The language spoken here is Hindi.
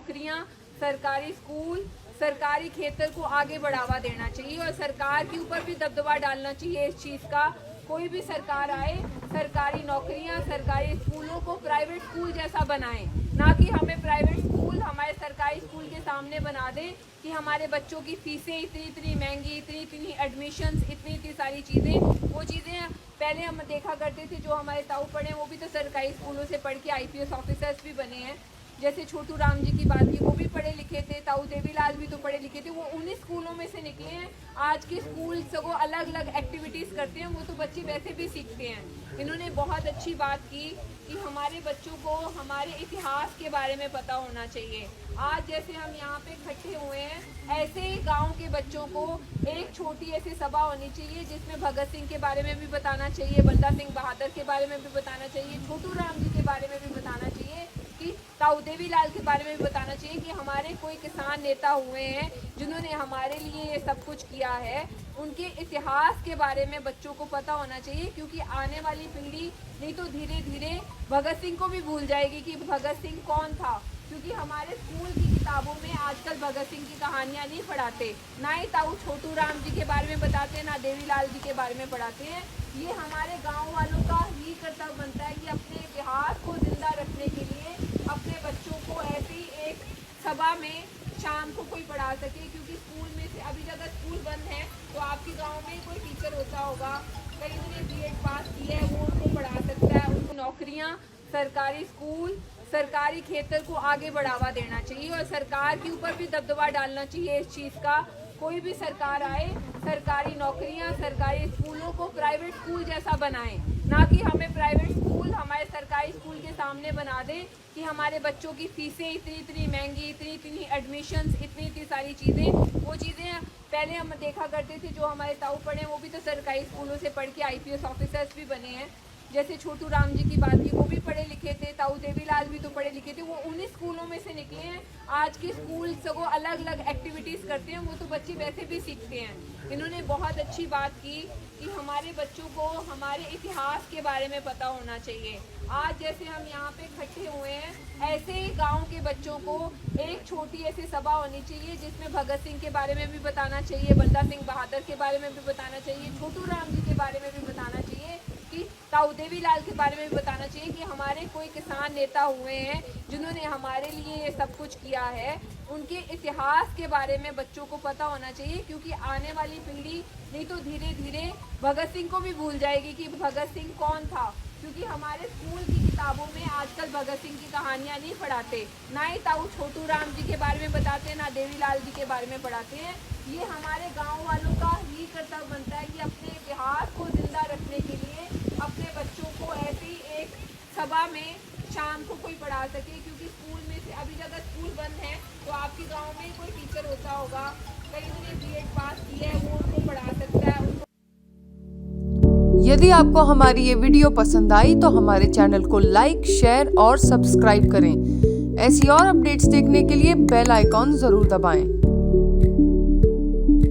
नौकरियां, सरकारी स्कूल, सरकारी खेतर को आगे बढ़ावा देना चाहिए और सरकार के ऊपर भी दबदबा डालना चाहिए इस चीज़ का। कोई भी सरकार आए, सरकारी नौकरियां, सरकारी स्कूलों को प्राइवेट स्कूल जैसा बनाए, ना कि हमें प्राइवेट स्कूल हमारे सरकारी स्कूल के सामने बना दे कि हमारे बच्चों की फीसें इतनी महंगी, इतनी एडमिशन्स, इतनी सारी चीज़ें। वो चीज़ें पहले हम देखा करते थे, जो हमारे ताऊ पढ़े वो भी तो सरकारी स्कूलों से पढ़ के IPS ऑफिसर्स भी बने हैं। जैसे छोटू राम जी की बात की, वो भी पढ़े लिखे थे, ताऊ देवीलाल भी तो पढ़े लिखे थे, वो उन्हीं स्कूलों में से निकले हैं। आज के स्कूल सगों अलग अलग एक्टिविटीज़ करते हैं, वो तो बच्चे वैसे भी सीखते हैं। इन्होंने बहुत अच्छी बात की कि हमारे बच्चों को हमारे इतिहास के बारे में पता होना चाहिए। आज जैसे हम यहाँ पे इकट्ठे हुए हैं, ऐसे ही गाँव के बच्चों को एक छोटी ऐसी सभा होनी चाहिए जिसमें भगत सिंह के बारे में भी बताना चाहिए, बंदा सिंह बहादुर के बारे में भी बताना चाहिए, छोटू राम जी के बारे में भी बताना चाहिए, कि ताऊ देवीलाल के बारे में भी बताना चाहिए कि हमारे कोई किसान नेता हुए हैं जिन्होंने हमारे लिए ये सब कुछ किया है। उनके इतिहास के बारे में बच्चों को पता होना चाहिए, क्योंकि आने वाली पीढ़ी नहीं तो धीरे धीरे भगत सिंह को भी भूल जाएगी कि भगत सिंह कौन था। क्योंकि हमारे स्कूल की किताबों में आजकल भगत सिंह की कहानियाँ नहीं पढ़ाते, ना ही ताऊ छोटू राम जी के बारे में बताते, ना देवीलाल जी के बारे में पढ़ाते हैं। ये हमारे गाँव वालों का ही कर्तव्य बनता है कि अपने इतिहास को जिंदा रखने के लिए अपने बच्चों को ऐसी एक सभा में शाम को कोई पढ़ा सके। क्योंकि स्कूल में से अभी अगर स्कूल बंद है तो आपके गांव में कोई टीचर होता होगा, कहीं उन्हें B.Ed पास किया है, वो उनको पढ़ा सकता है। उनको नौकरियां, सरकारी स्कूल, सरकारी खेतर को आगे बढ़ावा देना चाहिए और सरकार के ऊपर भी दबदबा डालना चाहिए इस चीज़ का। कोई भी सरकार आए, सरकारी नौकरियां, सरकारी स्कूलों को प्राइवेट स्कूल जैसा बनाए, ना कि हमें प्राइवेट स्कूल हमारे सरकारी स्कूल के सामने बना दे कि हमारे बच्चों की फीसें इतनी महंगी, इतनी एडमिशन्स, इतनी सारी चीज़ें। वो चीज़ें पहले हम देखा करते थे, जो हमारे ताऊ पढ़े वो भी तो सरकारी स्कूलों से पढ़ के IPS ऑफिसर्स भी बने हैं। जैसे छोटू राम जी की बात की, वो भी पढ़े लिखे थे, ताऊ देवीलाल भी तो पढ़े लिखे थे, वो उन्हीं स्कूलों में से निकले हैं। आज के स्कूल सगों अलग अलग एक्टिविटीज़ करते हैं, वो तो बच्चे वैसे भी सीखते हैं। इन्होंने बहुत अच्छी बात की कि हमारे बच्चों को हमारे इतिहास के बारे में पता होना चाहिए। आज जैसे हम यहाँ पे इकट्ठे हुए हैं, ऐसे ही गाँव के बच्चों को एक छोटी ऐसी सभा होनी चाहिए जिसमें भगत सिंह के बारे में भी बताना चाहिए, बंदा सिंह बहादुर के बारे में भी बताना चाहिए, छोटू राम जी के बारे में भी बताना चाहिए, कि ताऊ देवीलाल के बारे में भी बताना चाहिए कि हमारे कोई किसान नेता हुए हैं जिन्होंने हमारे लिए ये सब कुछ किया है। उनके इतिहास के बारे में बच्चों को पता होना चाहिए, क्योंकि आने वाली पीढ़ी नहीं तो धीरे धीरे भगत सिंह को भी भूल जाएगी कि भगत सिंह कौन था। क्योंकि हमारे स्कूल की किताबों में आजकल भगत सिंह की कहानियाँ नहीं पढ़ाते, ना ही ताऊ छोटू राम जी के बारे में बताते, ना देवीलाल जी के बारे में पढ़ाते हैं। ये हमारे गाँव वालों का ही कर्तव्य बनता है कि अपने इतिहास को जिंदा रखने के लिए अपने बच्चों को ऐसी एक सभा में शाम को कोई पढ़ा सके। क्योंकि स्कूल में से अभी अगर स्कूल बंद है तो आपके गांव में कोई टीचर होता होगा, कहीं उन्हें B.Ed पास किया है, वो उनको पढ़ा सकता है। यदि आपको हमारी ये वीडियो पसंद आई तो हमारे चैनल को लाइक, शेयर और सब्सक्राइब करें। ऐसी और अपडेट्स देखने के लिए बेल आइकॉन जरूर दबाएं।